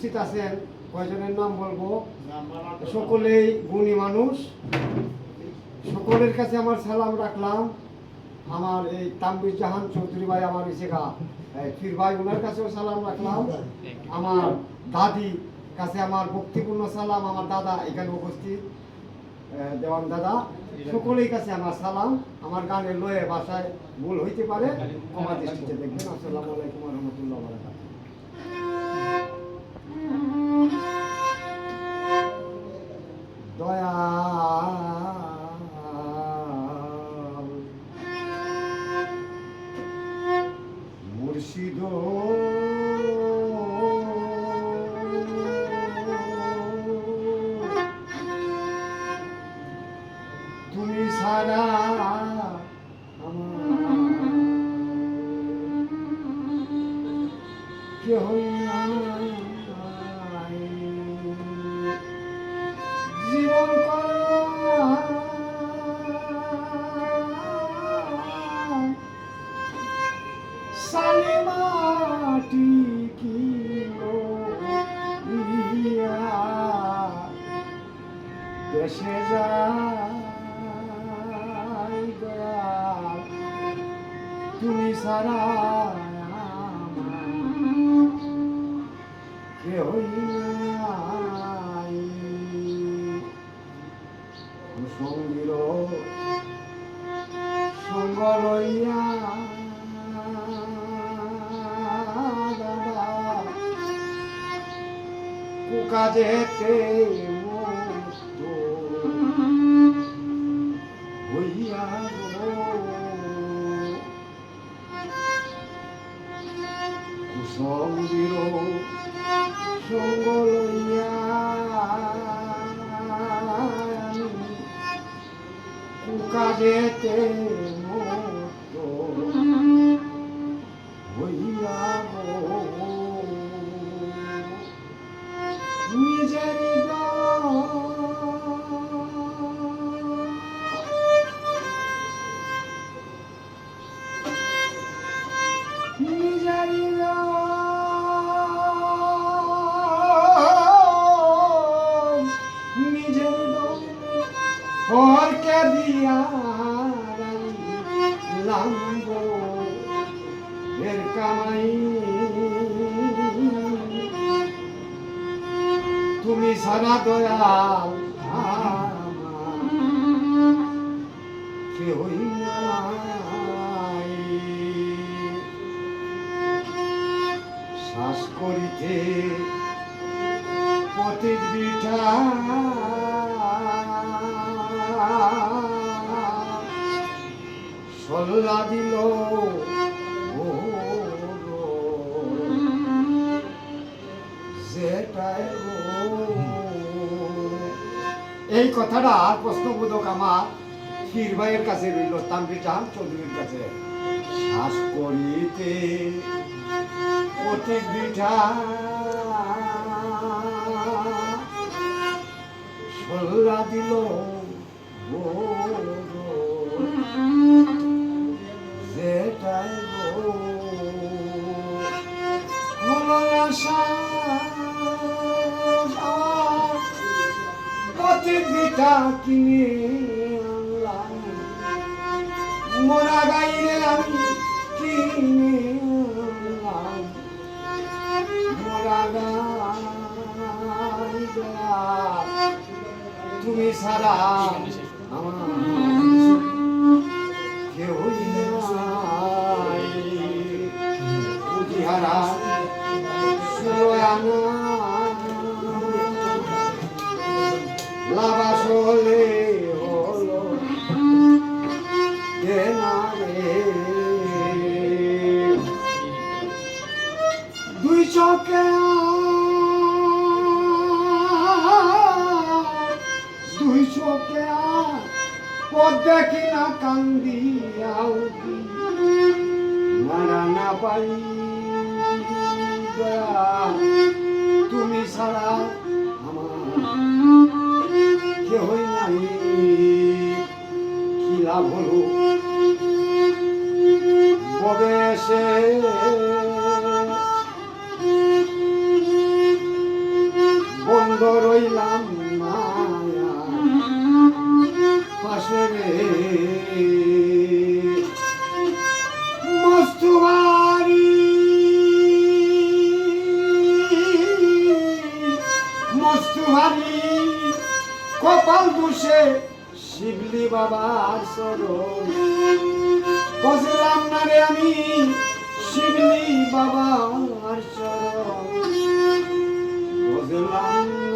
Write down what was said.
উপস্থিত আছেন কয়জনের নাম বলবো, সকলেই গুণী মানুষ। সকলের কাছে আমার সালাম রাখলাম। আমার এই তানভীর জাহান চৌধুরী ভাই আমার ইসেগা ফির ভাই, ওনার কাছেও সালাম রাখলাম। আমার দাদি কাছে আমার ভক্তিপূর্ণ সালাম। আমার দাদা এখানে উপস্থিত দেওয়ান দাদা, সকলের কাছে আমার সালাম। আমার গানের লয়ে ভাষায় ভুল হইতে পারে, ক্ষমা দৃষ্টিতে দেখবেন। আসসালামু আলাইকুম ওয়া রাহমাতুল্লাহি ওয়া বারাকাতুহু। দয়াল মুর্শিদ তুমি ছাড়া আমার কেহ নাই। জীবন সালে মাটি কি দেশে যাই দয়াল, তুমি ছাড়া কেহ নাই। সঙ্গীর সঙ্গ লইয়া দাদা কাজেতে মুক্ত হইয়া সঙ্গীর সঙ্গ লইয়া কাজেতে মুক্ত হইয়া নিজের হরকে দিয়া লাম্ব এর কামাই, তুমি সারা দয়াল কেহই নাই। শ্বাস করিতে পতিত বিঠা সল্লা দিল এই কথাটা প্রশ্নবোধক আমার ফির ভাইয়ের কাছে রইল, তানভীর জাহান চৌধুরীর কাছে। শ্বাস করিতে পতিত বিঠা সল্লা দিল যেটাই হলো আশা পতিত বিঠা কিনে আনলাম, মোরা গাইরে আমি কিনে আনলাম, মোরা গাই তুমি ছাড়া আমার কেহই নাই। পুঁজিহারা সুরয়ানা লাবাস হলে হলো দুই চোখে পদ দেখি না কান্দিয়াও মারা না পাই তুমি ছাড়া আমার কেহই নাই। কি লাভ হলো ববে এসে রইলাম মায়া পাশে রে মস্ত ভারী মস্ত ভারী কপাল দোষে শিবলি বাবার চরণ বুঝলাম না রে আমি শিবলি বাবার চরণ বুঝলাম